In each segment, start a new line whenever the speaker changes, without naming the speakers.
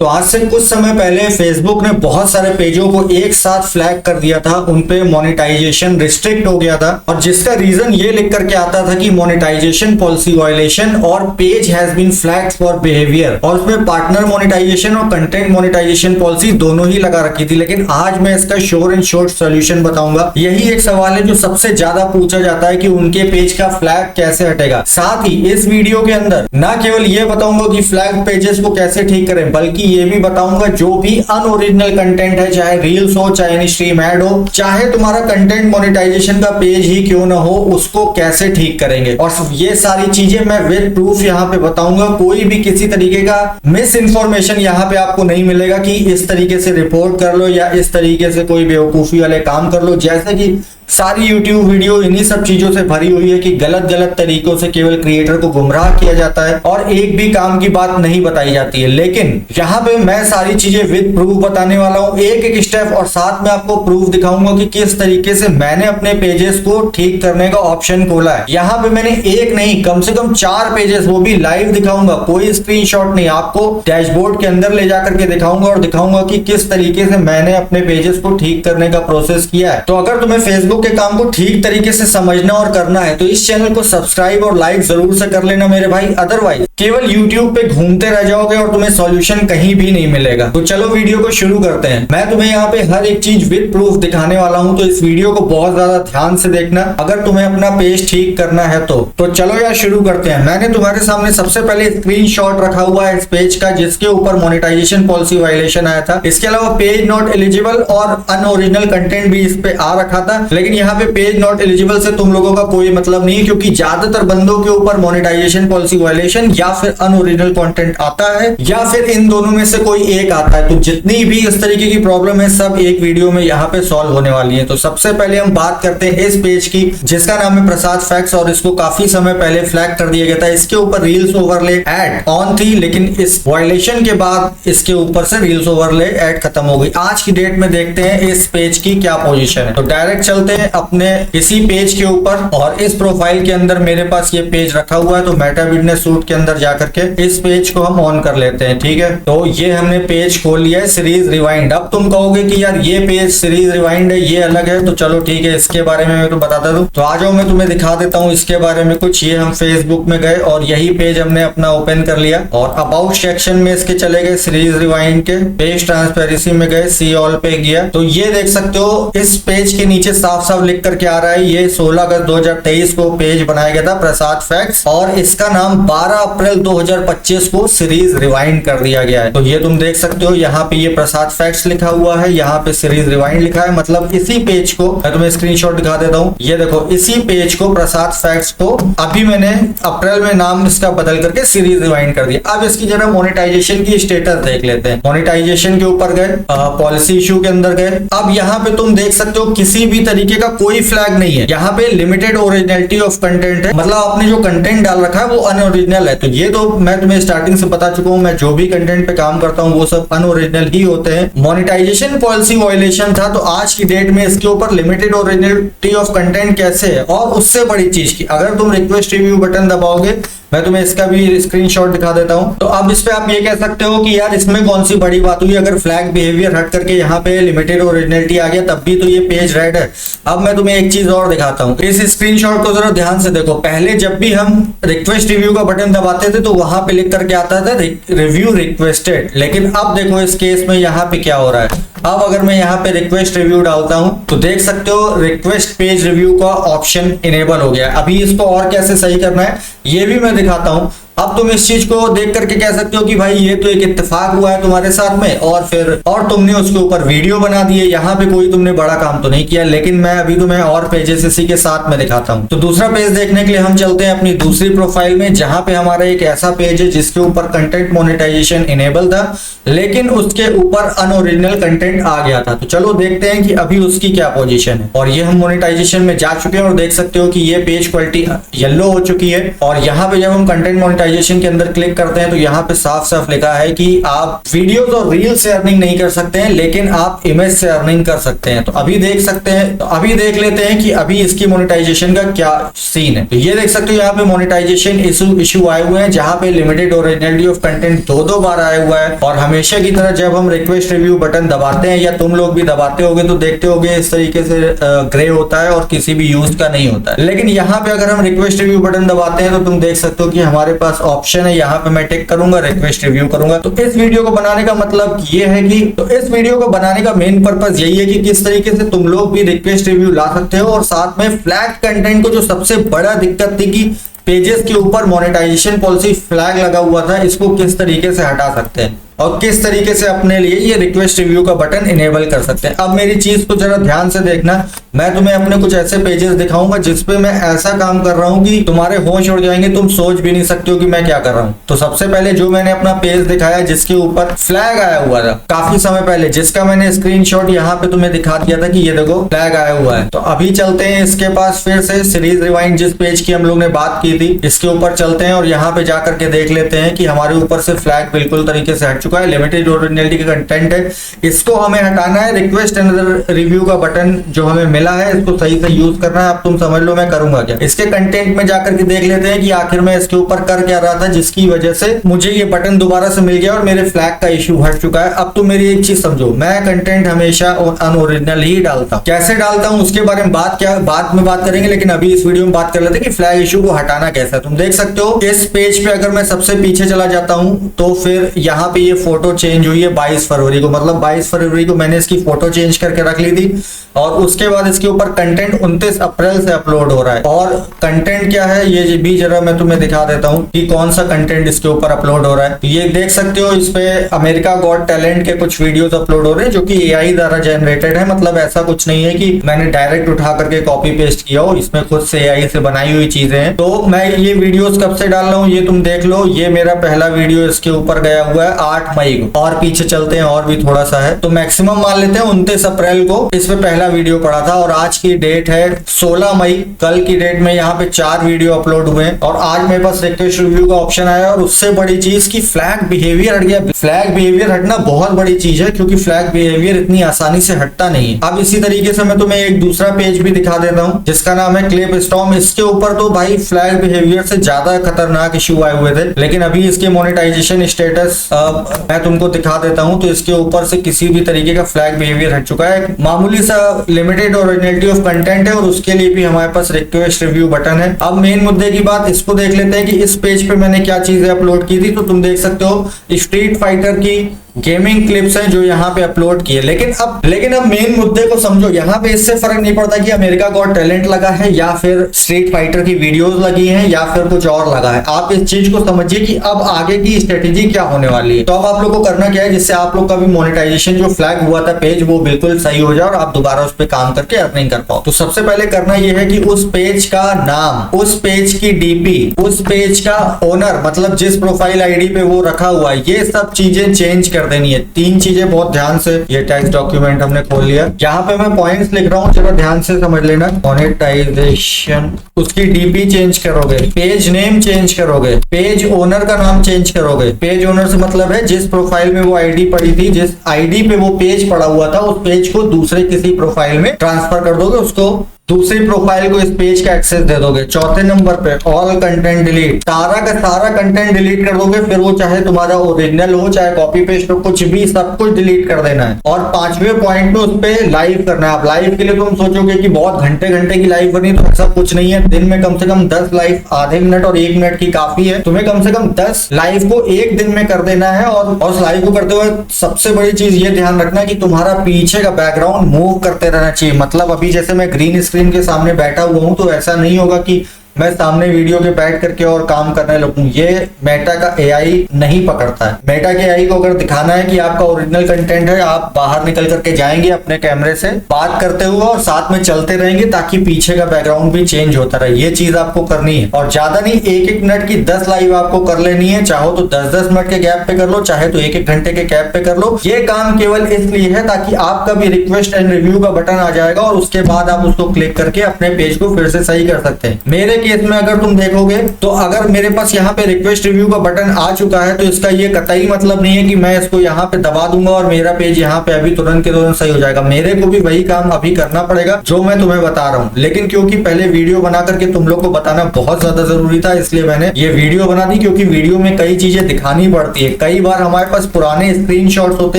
तो आज से कुछ समय पहले फेसबुक ने बहुत सारे पेजों को एक साथ फ्लैग कर दिया था, उन पे मोनेटाइजेशन रिस्ट्रिक्ट हो गया था और जिसका रीजन ये लिख करके आता था कि मोनेटाइजेशन पॉलिसी वायलेशन और page has been flagged for behaviour, और उसमें पार्टनर मोनेटाइजेशन और कंटेंट मोनेटाइजेशन पॉलिसी दोनों ही लगा रखी थी। लेकिन आज मैं इसका श्योर एंड शॉर्ट सोल्यूशन बताऊंगा। यही एक सवाल है जो सबसे ज्यादा पूछा जाता है कि उनके पेज का फ्लैग कैसे हटेगा। साथ ही इस वीडियो के अंदर न केवल ये बताऊंगा कि फ्लैग पेजेस को कैसे ठीक करें, बल्कि ये भी बताऊंगा जो भी अनओरिजिनल कंटेंट है, चाहे रील्स हो, चाहे स्ट्रीम ऐड हो, चाहे तुम्हारा कंटेंट मोनेटाइजेशन का पेज ही क्यों ना हो, उसको कैसे ठीक करेंगे। और ये सारी चीजें मैं विद प्रूफ यहाँ पे बताऊंगा। कोई भी किसी तरीके का मिस इन्फॉर्मेशन यहाँ पे आपको नहीं मिलेगा कि इस तरीके से रिपोर्ट कर लो या इस तरीके से कोई बेवकूफी वाले काम कर लो। जैसे कि सारी YouTube वीडियो इन्हीं सब चीजों से भरी हुई है कि गलत गलत तरीकों से केवल क्रिएटर को गुमराह किया जाता है और एक भी काम की बात नहीं बताई जाती है। लेकिन यहाँ पे मैं सारी चीजें विद प्रूफ बताने वाला हूँ, एक एक स्टेप, और साथ में आपको प्रूफ दिखाऊंगा कि किस तरीके से मैंने अपने पेजेस को ठीक करने का ऑप्शन खोला है। यहाँ पे मैंने एक नहीं, कम से कम 4 पेजेस, वो भी लाइव दिखाऊंगा, कोई स्क्रीनशॉट नहीं, आपको डैशबोर्ड के अंदर ले जाकर के दिखाऊंगा और दिखाऊंगा कि किस तरीके से मैंने अपने पेजेस को ठीक करने का प्रोसेस किया है। तो अगर तुम्हें फेसबुक के काम को ठीक तरीके से समझना और करना है तो इस चैनल को सब्सक्राइब और लाइक जरूर से कर लेना मेरे भाई। अदरवाइज केवल YouTube पे घूमते रह जाओगे और तुम्हें सॉल्यूशन कहीं भी नहीं मिलेगा। तो चलो वीडियो को शुरू करते हैं। मैं तुम्हें यहाँ पे हर एक चीज विद प्रूफ दिखाने वाला हूँ, तो इस वीडियो को बहुत ज्यादा ध्यान से देखना अगर तुम्हें अपना पेज ठीक करना है तो चलो यार शुरू करते हैं। मैंने तुम्हारे सामने सबसे पहले स्क्रीनशॉट रखा हुआ है इस पेज का, जिसके ऊपर मोनेटाइजेशन पॉलिसी वायलेशन आया था। इसके अलावा पेज नॉट एलिजिबल और अनओरिजिनल कंटेंट भी इस पे आ रखा था। लेकिन यहाँ पे पेज नॉट एलिजिबल से तुम लोगों का कोई मतलब नहीं, क्योंकि ज्यादातर बंदों के ऊपर मोनेटाइजेशन पॉलिसी वायलेशन या फिर अनओरिजिनल कंटेंट आता है या फिर इन दोनों में से कोई एक आता है। तो जितनी भी इस तरीके की प्रॉब्लम है सब एक वीडियो में यहाँ पे सॉल्व होने वाली है। तो सबसे पहले हम बात करते हैं इस पेज की, जिसका नाम है प्रसाद फैक्ट्स, और इसको काफी समय पहले फ्लैग कर दिया गया था। इसके ऊपर रील्स ओवरले ऐड ऑन थी, लेकिन इस वायलेशन के बाद इसके ऊपर से रील्स ओवरले ऐड खत्म हो गई। आज की डेट में देखते हैं इस पेज की क्या पोजीशन है। तो डायरेक्ट चलते हैं अपने इसी पेज के ऊपर, और इस प्रोफाइल के अंदर मेरे पास ये पेज रखा हुआ है। तो मेटा बिजनेस सूट के अंदर जाकर के इस पेज को हम ऑन कर लेते हैं। ठीक है, तो ये हमने पेज खोल लिया है, सीरीज रिवाइंड। अब तुम कहोगे कि यार ये पेज सीरीज रिवाइंड है, ये अलग है, तो चलो ठीक है, इसके बारे में मैं तो बताता दूं। तो आ जाओ, मैं तुम्हें दिखा देता हूँ इसके बारे में कुछ। ये हम फेसबुक में गए और यही पेज हमने अपना ओपन कर लिया और अबाउट सेक्शन में इसके चले गए सीरीज रिवाइंड के, पेज ट्रांसपेरेंसी में गए, सी ऑल पे गया। तो ये देख सकते हो इस पेज के नीचे साफ साफ लिख करके आ रहा है ये 16 अगस्त 2023 को पेज बनाया गया था प्रसाद फैक्ट्स, और इसका नाम 12 अप्रैल 2025 को सीरीज रिवाइंड कर दिया गया है। तो ये तुम देख सकते हो यहाँ पे ये प्रसाद फैक्ट्स लिखा हुआ है, यहाँ पे सीरीज रिवाइंड लिखा है। मतलब इसी पेज को मैं तुम्हें स्क्रीनशॉट दिखा देता हूँ। ये देखो, इसी पेज को प्रसाद फैक्ट्स को अभी मैंने अप्रैल में नाम इसका बदल करके सीरीज रिवाइंड कर दिया। अब इसकी जरा मोनेटाइजेशन की स्टेटस देख लेते हैं। मोनेटाइजेशन के ऊपर गए, पॉलिसी इशू के अंदर गए। अब यहाँ पे तुम देख सकते हो किसी भी तरीके का कोई फ्लैग नहीं है। यहाँ पे लिमिटेड ओरिजिनलिटी ऑफ कंटेंट है, मतलब आपने जो कंटेंट डाल रखा है वो अनओरिजिनल है। तो ये तो मैं तुम्हें स्टार्टिंग से बता चुका हूँ, मैं जो भी कंटेंट पे काम करता हूँ वो सब अनओरिजिनल ही होते हैं। मोनेटाइजेशन पॉलिसी वायलेशन था, तो आज की डेट में इसके ऊपर लिमिटेड ओरिजिनलिटी ऑफ कंटेंट कैसे है। और उससे बड़ी चीज की, अगर तुम रिक्वेस्ट रिव्यू बटन दबाओगे, मैं तुम्हें इसका भी स्क्रीनशॉट दिखा देता हूं। तो अब इस पे आप ये कह सकते हो कि यार इसमें कौन सी बड़ी बात हुई, अगर फ्लैग बिहेवियर हट करके यहाँ पे लिमिटेड ओरिजिनलिटी आ गया तब भी तो ये पेज रेड है। अब मैं तुम्हें एक चीज और दिखाता हूँ, इस स्क्रीनशॉट को जरा ध्यान से देखो। पहले जब भी हम रिक्वेस्ट रिव्यू का बटन दबाते थे तो वहां पे लिख करके आता था रिव्यू रिक्वेस्टेड, लेकिन अब देखो इस केस में यहाँ पे क्या हो रहा है। अब अगर मैं यहाँ पे रिक्वेस्ट रिव्यू डालता हूं तो देख सकते हो रिक्वेस्ट पेज रिव्यू का ऑप्शन इनेबल हो गया है। अभी इसको और कैसे सही करना है ये भी मैं दिखाता हूं। अब तुम इस चीज को देख करके कह सकते हो कि भाई ये तो एक इत्तेफाक हुआ है तुम्हारे साथ में, और तुमने उसके ऊपर वीडियो बना दी है। यहाँ पे कोई तुमने बड़ा काम तो नहीं किया, लेकिन मैं अभी तुम्हें और पेजेस इसी के साथ में दिखाता हूँ। तो दूसरा पेज देखने के लिए हम चलते हैं अपनी दूसरी प्रोफाइल में, जहां पे हमारा एक ऐसा पेज है जिसके ऊपर कंटेंट मोनेटाइजेशन इनेबल था, लेकिन उसके ऊपर अनओरिजिनल कंटेंट आ गया था। तो चलो देखते हैं कि अभी उसकी क्या पोजीशन है। और ये हम मोनेटाइजेशन में जा चुके हैं और देख सकते हो कि ये पेज क्वालिटी येलो हो चुकी है। और यहाँ पे जब हम कंटेंट मोनेटाइजेशन के अंदर क्लिक करते हैं तो यहाँ पे साफ साफ लिखा है कि आप वीडियोस और रील से अर्निंग नहीं कर सकते हैं, लेकिन आप इमेज से अर्निंग कर सकते हैं। तो अभी देख सकते हैं, तो अभी देख लेते हैं कि अभी इसकी मोनेटाइजेशन का क्या सीन है। तो ये देख सकते हो यहाँ पे मोनेटाइजेशन इशू आए हुए हैं, जहां पे लिमिटेड ओरिजिनलिटी ऑफ कंटेंट दो बार आया हुआ है। और हमेशा की तरह जब हम रिक्वेस्ट रिव्यू बटन दबाते हैं, या तुम लोग भी दबाते होगे तो देखते होगे इस तरीके से ग्रे होता है और किसी भी यूज का नहीं होता है। लेकिन यहाँ पे अगर हम रिक्वेस्ट रिव्यू बटन दबाते हैं तो तुम देख सकते हो कि हमारे पास ऑप्शन है, यहाँ पे मैं टिक करूंगा, रिक्वेस्ट रिव्यू करूंगा। तो इस वीडियो को बनाने का मतलब ये है कि, तो इस वीडियो को बनाने का मेन पर्पस यही है कि किस तरीके से तुम लोग भी रिक्वेस्ट रिव्यू ला सकते हो, और साथ में फ्लैग कंटेंट को, जो सबसे बड़ा दिक्कत थी कि पेजेस के ऊपर मोनेटाइजेशन पॉलिसी फ्लैग लगा हुआ था, इसको किस तरीके से हटा सकते हैं और किस तरीके से अपने लिए ये रिक्वेस्ट रिव्यू का बटन इनेबल कर सकते हैं। अब मेरी चीज को जरा ध्यान से देखना, मैं तुम्हें अपने कुछ ऐसे पेजेस दिखाऊंगा जिसपे मैं ऐसा काम कर रहा हूं कि तुम्हारे होश उड़ जाएंगे, तुम सोच भी नहीं सकते हो कि मैं क्या कर रहा हूं। तो सबसे पहले जो मैंने अपना पेज दिखाया जिसके ऊपर फ्लैग आया हुआ था काफी समय पहले, जिसका मैंने स्क्रीनशॉट यहाँ पे तुम्हें दिखा दिया था कि ये देखो फ्लैग आया हुआ है। तो अभी चलते हैं इसके पास फिर से, सीरीज रिवाइंड जिस पेज की हम लोग ने बात की थी इसके ऊपर चलते हैं और यहाँ पे जाकर के देख लेते हैं कि हमारे ऊपर से फ्लैग बिल्कुल तरीके से हट चुका है। लिमिटेड ओरिजिनलिटी का कंटेंट है, इसको हमें हटाना है। रिक्वेस्ट अनदर रिव्यू का बटन जो हमें मिला है इसको सही से यूज करना है। अब तुम समझ लो मैं करूंगा क्या। इसके कंटेंट में जाकर के देख लेते हैं कि आखिर मैं इसके ऊपर कर क्या रहा था, जिसकी वजह से मुझे ये बटन दोबारा से मिल गया और मेरे फ्लैग का इश्यू हट चुका है। अब तुम मेरी एक चीज समझो, मैं कंटेंट हमेशा अनओरिजिनल ही डालता हूं। कैसे डालता हूं उसके बारे में बाद में बात करेंगे, लेकिन अभी इस वीडियो में बात कर लेते हैं कि फ्लैग इश्यू को हटाना कैसा है। तुम देख सकते हो इस पेज पे अगर मैं सबसे पीछे चला जाता हूं तो फिर यहाँ पे ये फोटो चेंज हुई है 22 फरवरी को, मतलब 22 फरवरी को मैंने इसकी फोटो चेंज करके रख ली थी। और उसके बाद इसके ऊपर कंटेंट 29 अप्रैल से अपलोड हो रहा है। और कंटेंट क्या है ये भी जरा मैं तुम्हें दिखा देता हूँ कि कौन सा कंटेंट इसके ऊपर अपलोड हो रहा है। ये देख सकते हो इस पे अमेरिका गॉट टैलेंट के कुछ वीडियोस अपलोड हो रहे हैं जो कि एआई द्वारा जनरेटेड है। मतलब ऐसा कुछ नहीं है कि मैंने डायरेक्ट उठा करके कॉपी पेस्ट किया हो, इसमें खुद से एआई से बनाई हुई चीजें हैं। तो मैं ये वीडियोस कब से डाल रहा हूँ ये तुम देख लो। ये मेरा पहला वीडियो इसके ऊपर गया हुआ है 8 मई को, और पीछे चलते हैं और भी थोड़ा सा है तो मैक्सिमम मान लेते हैं 29 अप्रैल को इस पे पहला वीडियो पड़ा था। और आज की डेट है 16 मई, कल की डेट में यहाँ पे 4 वीडियो अपलोड हुए हैं। और आज मेरे पास रिक्वेस्ट रिव्यू का ऑप्शन आया और उससे बड़ी चीज की फ्लैग बिहेवियर हट गया। फ्लैग बिहेवियर हटना बहुत बड़ी चीज है क्योंकि फ्लैग बिहेवियर इतनी आसानी से हटता नहीं है। अब इसी तरीके से मैं तुम्हें एक दूसरा पेज भी दिखा देता हूँ जिसका नाम है क्लिप स्टॉर्म। इसके ऊपर तो भाई फ्लैग बिहेवियर से ज्यादा खतरनाक इश्यू आए हुए थे, लेकिन अभी इसके मोनेटाइजेशन स्टेटस मैं तुमको दिखा देता हूँ। तो इसके ऊपर से किसी भी तरीके का फ्लैग बिहेवियर हट चुका है। मामूली सा लिमिटेड ओरिजिनलिटी ऑफ कंटेंट है और उसके लिए भी हमारे पास रिक्वेस्ट रिव्यू बटन है। अब मेन मुद्दे की बात इसको देख लेते हैं कि इस पेज पे मैंने क्या चीजें अपलोड की थी। तो तुम देख सकते हो स्ट्रीट फाइटर की गेमिंग क्लिप्स हैं जो यहाँ पे अपलोड किए। लेकिन अब मेन मुद्दे को समझो, यहाँ पे इससे फर्क नहीं पड़ता कि अमेरिका गॉट टैलेंट लगा है या फिर स्ट्रीट फाइटर की वीडियोस लगी हैं या फिर कुछ और लगा है। आप इस चीज को समझिए कि अब आगे की स्ट्रेटेजी क्या होने वाली है। तो अब आप लोग को करना क्या है, जिससे आप लोग का भी मोनेटाइजेशन जो फ्लैग हुआ था पेज वो बिल्कुल सही हो जाए और आप दोबारा उस पर काम करके अर्निंग कर पाओ। तो सबसे पहले करना यह है कि उस पेज का नाम, उस पेज की डीपी, उस पेज का ओनर मतलब जिस प्रोफाइल आईडी पे वो रखा हुआ है, ये सब चीजें चेंज कर देनी है। 3 चीजें बहुत ध्यान से, ये टेक्स्ट डॉक्यूमेंट हमने खोल लिया, यहाँ पे मैं पॉइंट्स लिख रहा हूँ, जरा ध्यान से समझ लेना। मोनेटाइजेशन, उसकी डीपी चेंज करोगे, पेज नेम चेंज करोगे, पेज ओनर का नाम चेंज करोगे। पेज ओनर से मतलब है जिस प्रोफाइल में वो आईडी पड़ी थी, जिस आईडी पे वो पेज पड़ा हुआ था, उस पेज को दूसरे किसी प्रोफाइल में ट्रांसफर कर दोगे, उसको दूसरी प्रोफाइल को इस पेज का एक्सेस दे दोगे। चौथे नंबर पे ऑल कंटेंट डिलीट, सारा का सारा कंटेंट डिलीट कर दोगे, फिर वो चाहे तुम्हारा ओरिजिनल हो चाहे कॉपी पेस्ट हो, कुछ भी सब कुछ डिलीट कर देना है। और 5वें पॉइंट में उस पे लाइव करना है। आप लाइव के लिए तुम सोचोगे कि बहुत घंटे घंटे की लाइव बनी, तो ऐसा कुछ नहीं है। दिन में कम से कम 10 लाइव, आधे मिनट और 1 मिनट की काफी है। तुम्हें कम से कम 10 लाइव को एक दिन में कर देना है। और उस लाइव को करते हुए सबसे बड़ी चीज ये ध्यान रखना कि तुम्हारा पीछे का बैकग्राउंड मूव करते रहना चाहिए। मतलब अभी जैसे मैं ग्रीन स्क्रीन के सामने बैठा हुआ हूं तो ऐसा नहीं होगा कि मैं सामने वीडियो के बैठ करके और काम करने लगूं। ये मेटा का एआई नहीं पकड़ता है। मेटा के एआई को अगर दिखाना है कि आपका ओरिजिनल कंटेंट है, आप बाहर निकल करके जाएंगे अपने कैमरे से बात करते हुए और साथ में चलते रहेंगे ताकि पीछे का बैकग्राउंड भी चेंज होता रहे। ये चीज आपको करनी है और ज्यादा नहीं, 1-1 मिनट की 10 लाइव आपको कर लेनी है। चाहो तो 10-10 मिनट के गैप पे कर लो, चाहे तो 1-1 घंटे के गैप पे कर लो। ये काम केवल इसलिए है ताकि आपका भी रिक्वेस्ट एंड रिव्यू का बटन आ जाएगा और उसके बाद आप उसको क्लिक करके अपने पेज को फिर से सही कर सकते हैं। मेरे केस में अगर तुम देखोगे तो अगर मेरे पास यहाँ पे रिक्वेस्ट रिव्यू का बटन आ चुका है तो इसका ये कतई मतलब नहीं है कि मैं इसको यहाँ पे दबा दूंगा और मेरा पेज यहाँ पे अभी तुरंत के तुरंत सही हो जाएगा। मेरे को भी वही काम अभी करना पड़ेगा जो मैं तुम्हें बता रहा हूँ, लेकिन क्योंकि पहले वीडियो बना करके तुम लोग को बताना बहुत ज्यादा जरूरी था इसलिए मैंने ये वीडियो बना दी, क्योंकि वीडियो में कई चीजें दिखानी पड़ती है। कई बार हमारे पास पुराने स्क्रीनशॉट्स होते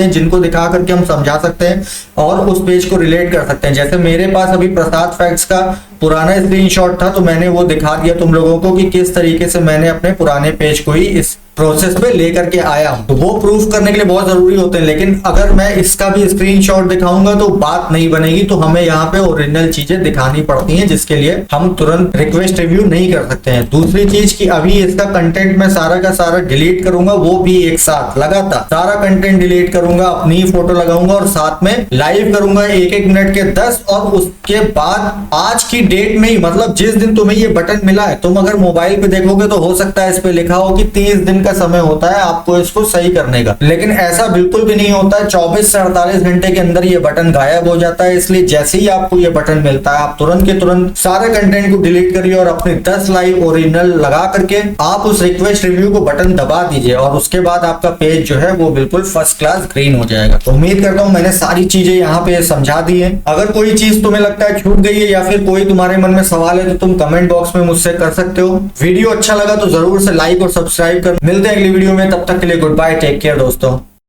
हैं जिनको दिखा करके हम समझा सकते हैं और उस पेज को रिलेट कर सकते हैं। जैसे मेरे पास अभी प्रसाद फैक्ट्स का पुराना स्क्रीनशॉट था तो मैंने वो दिखा दिया तुम लोगों को कि किस तरीके से मैंने अपने पुराने पेज को ही इस प्रोसेस पे लेकर के आया हूं। तो वो प्रूफ करने के लिए बहुत जरूरी होते हैं, लेकिन अगर मैं इसका भी स्क्रीनशॉट दिखाऊंगा तो बात नहीं बनेगी। तो हमें यहाँ पे ओरिजिनल चीजें दिखानी पड़ती हैं जिसके लिए हम तुरंत रिक्वेस्ट रिव्यू नहीं कर सकते हैं। दूसरी चीज कि अभी इसका कंटेंट मैं सारा का सारा डिलीट करूंगा, वो भी एक साथ लगातार सारा कंटेंट डिलीट करूंगा, अपनी फोटो लगाऊंगा और साथ में लाइव करूंगा 1-1 मिनट के 10। और उसके बाद आज की डेट में ही, मतलब जिस दिन तुम्हें ये बटन मिला है, तुम अगर मोबाइल पे देखोगे तो हो सकता है इस पे लिखा हो कि 30 दिन का समय होता है आपको इसको सही करने का, लेकिन ऐसा बिल्कुल भी नहीं होता है। 24 से 48 घंटे के अंदर ये बटन गायब हो जाता है। इसलिए जैसे ही आपको ये बटन मिलता है आप तुरंत के तुरंत सारे कंटेंट को डिलीट करिए और अपने 10 लाइव ओरिजिनल लगा करके आप उस रिक्वेस्ट रिव्यू को बटन दबा दीजिए और उसके बाद आपका पेज जो है वो बिल्कुल फर्स्ट क्लास ग्रीन हो जाएगा। तो उम्मीद करता हूं मैंने सारी चीजें यहाँ पे समझा दी है। अगर कोई चीज तुम्हें लगता है छूट गई है या फिर कोई तुम्हारे मन में सवाल है तो तुम कमेंट बॉक्स में मुझसे कर सकते हो। वीडियो अच्छा लगा तो जरूर से लाइक और सब्सक्राइब कर। मिलते हैं अगली वीडियो में, तब तक के लिए गुड बाय, टेक केयर दोस्तों।